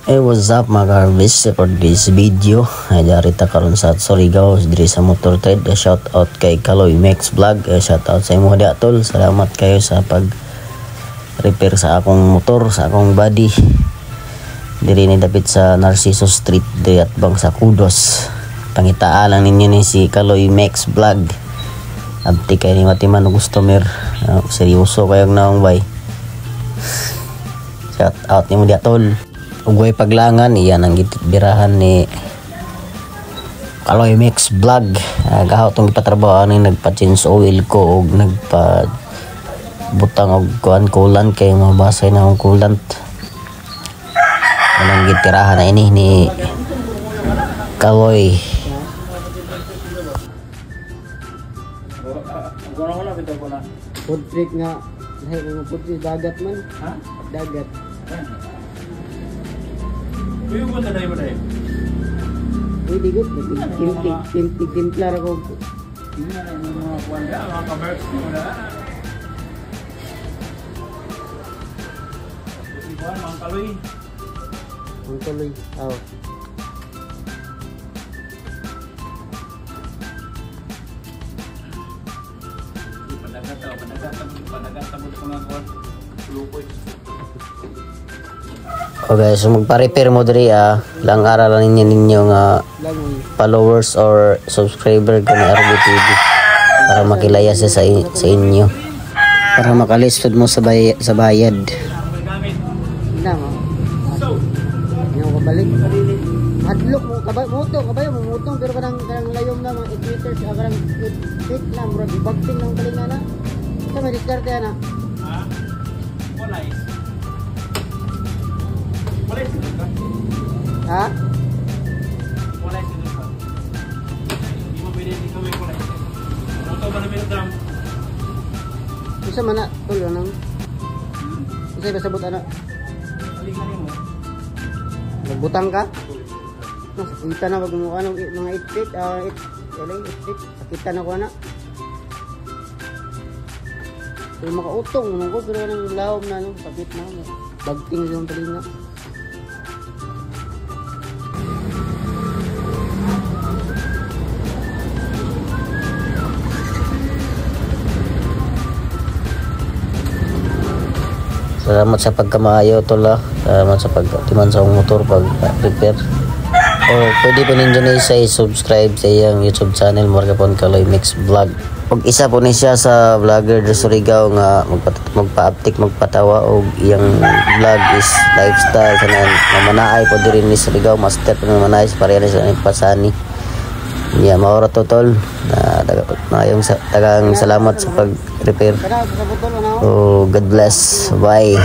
Hey, what's up mga ka-harvest? For this video ay darita karon sa Surigao diri sa motor trade. Shout out kay Kaloy Max Vlog. Shout out sa imo dia tol. Salamat kayo sa pag repair sa akong motor, sa akong body. Diri ni dapit sa Narciso Street diri at bang sa Kudos. Pangitaan lang ninyo ni si Kaloy Max Vlog. Abti kay ni matiman og customer. Seryoso kayong naong bay. Shout out nimo dia tol. Ug way paglangan iyan ang gitbirahan ni Kaloy Max Vlog. Gahaw tong ipatrabaho ni nagpa-change oil ko og nagpa butang og kulan kay mabasay na ang coolant. Anong gitirahan na ini ni Kaloy. Food trick nga lahi mga food trick dagat man. Ha? Dagat. Uy, kung na tayo ba tayo? Uy, di good. Timplar ako. Hindi na yung mga kuwan ka, mga kamerks mo na. Kasi kuwan, mga Kaloy. Ang tuloy. Oo. Panagat mo sa mga kuwan. Lupoy. Okay, so magpa-repair mo diri lang aralan ninyo nga followers or subscriber ko ni RB TV para makilaya siya sa inyo. Para makalisod mo sa bayad. Na mo. Yung kabalik. Hadlok mo kabayo mo mutong pero kanang layom na mga 8 meters kanang 8 feet na murag ibagting lang kalinga na. Sa may diskarte na. Ha? Walay. Ha? Walay sila ka. Hindi mo pwede dito may walay. Moto ba na minadam? Isa man na tulo nang. Isa ba sabot ana? Alingan mo. Nagbutang ka? Mas kita na wag mo anong mga 8 feet 8 feet. Kita na ko ana. Pero makautong naman ko pero anong lawom na no, kapit na. Bagting yung talinga. Salamat sa pagkamaayo tol Salamat sa pagtiman sa akong motor pag repair. O pwede po ninyo na subscribe sa iyang YouTube channel Morgapon Kaloy Max Vlog. Og isa po ni siya sa vlogger sa Surigao nga magpa-uptik magpatawa og iyang vlog is lifestyle sa namanaay po diri ni Surigao master po namanaay sa pareha sa Pasani. Yeah, maura to tol. Yung tagang salamat sa pag-repair. Oh, God bless. Bye.